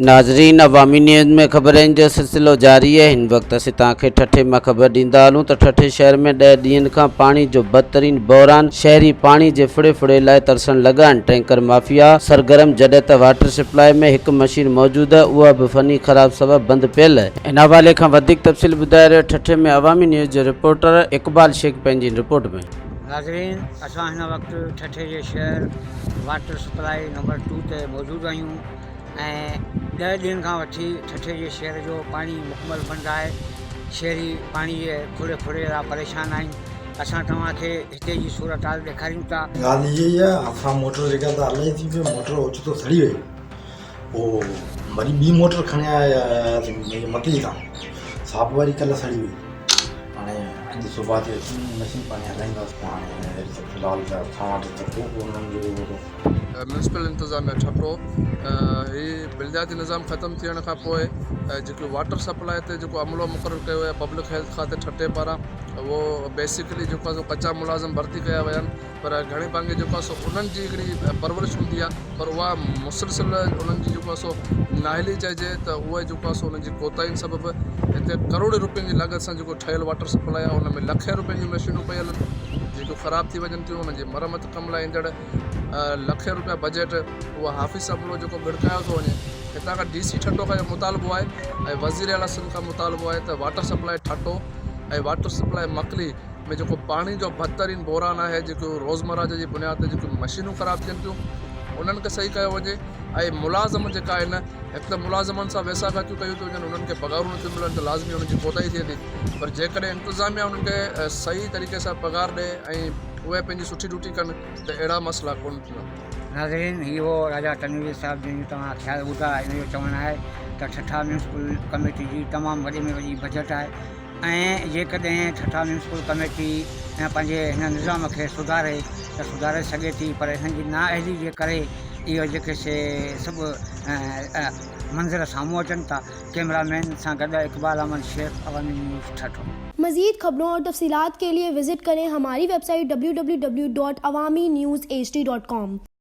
नाज़रीन, अवामी न्यूज़ में ख़बरनि जो सिलसिलो जारी है। हिन वक्त असीं तव्हांखे ठठे मां ख़बर ॾींदा हलूं त ठठे शहर में 10 ॾींहंनि खां पाणी जो बदतरीन बहिरान। शहरी पाणी जे फुड़े लाइ तरसण लॻा आहिनि। टैंकर माफ़िया सरगर्म, जॾहिं त वाटर सप्लाई में हिकु मशीन मौजूदु आहे, उहा बि फ़नी ख़राब सबबि बंदि पियल आहे। इन हवाले खां वधीक तफ़सील ॿुधाए रहियो ठठे में अवामी न्यूज़ जो रिपोर्टर इक़बाल शेख पंहिंजी रिपोर्ट में। नाज़रीन, असां हिन वक़्तु ठठे जे शहर वाटर सप्लाई नंबर 2 ते मौजूदु आहियूं ऐं 10 ॾींहंनि खां वठी ठठे जे शहर जो पाणी मुकमल बंदि आहे। शहरी पाणी जे फुड़े लाइ परेशान आहिनि। असां तव्हांखे हिते जी सूरत हाल ॾेखारियूं था। ॻाल्हि इहा ई आहे, असां मोटर जेका त हले थी पई, मोटर ओचितो सड़ी वई, पोइ वरी ॿी मोटर खणी आया मथे तां, साफ़ वारी कल्ह सड़ी वई। हाणे अॼु सुबुह ते अची मशीन पाणी हलाईंदासीं। हाणे फ़िलहाल त असां वटि त को उन्हनि जो म्यूनसिपल इंतज़ामिया ठठो हीअ बिल्दियाती निज़ाम ख़तमु थियण खां पोइ जेको वाटर सप्लाई ते जेको अमलो मुक़ररु कयो आहे पब्लिक हेल्थ खाते ठठे पारां, उहो बेसिकली जेको आहे कचा मुलाज़िम भर्ती कया विया आहिनि। पर घणे भाङे जेको आहे सो उन्हनि जी हिकिड़ी परवरिश हूंदी आहे, पर उहा मुसलसिल उन्हनि जी जेको आहे सो नाहिली चइजे त उहे जेको आहे सो उन्हनि जी कोताहियुनि सबबि हिते करोड़ रुपयनि जी लागत सां जेको ठहियलु वाटर सप्लाई आहे, उन में लखे रुपयनि जी मशीनूं पियल आहिनि जेको ख़राबु थी वञनि थियूं। उन्हनि जी मरमत कम लाइ ईंदड़ लखे रुपया बजट उहा हाफ़िज़ अमलो जेको भिड़कायो थो वञे। हितां खां DC ठठो खां मुतालबो आहे ऐं वज़ीर आला सिंध खां मुतालबो आहे त वाटर सप्लाई ठठो ऐं वाटर सप्लाई मकली में जेको पाणी जो बदतरीन बहिरान आहे, जेको रोज़मर्रा जी बुनियाद ते जेको मशीनूं ख़राबु थियनि थियूं, उन्हनि खे सही कयो वञे। ऐं मुलाज़िम जेका आहिनि, हिकु त मुलाज़िमनि सां वैसाखियूं कयूं थियूं वञनि, उन्हनि खे पघारूं नथियूं मिलनि त लाज़मी उन्हनि जी कोताही थिए थी। पर जेकॾहिं इंतिज़ामिया उन्हनि खे सही तरीक़े सां पघार ॾे ऐं उहे पंहिंजी सुठी ड्यूटी कनि त अहिड़ा मसइला कोन थींदा। नाज़रीन, इहो राजा तनवीर साहिब जिन तव्हां ख़्यालु ॿुधा, इन जो चवणु आहे त ठठा म्यूनसिपल कमेटी जी तमामु वॾे में वॾी बजट आहे ऐं जेकॾहिं ठठा म्यूनसिपल कमेटी पंहिंजे हिन निज़ाम खे सुधारे सघे थी, पर हिननि जी नाअहली जे करे इहो जेके से सभु मंज़र साम्हूं अचनि था। कैमरामैन सां गॾु इक़बाल अहमद शेख, अवामी न्यूज़ ठठो। मज़ीद खबरों और तफसीलात के लिए विजिट करें हमारी वेबसाइट www.awamiNewsHD.com।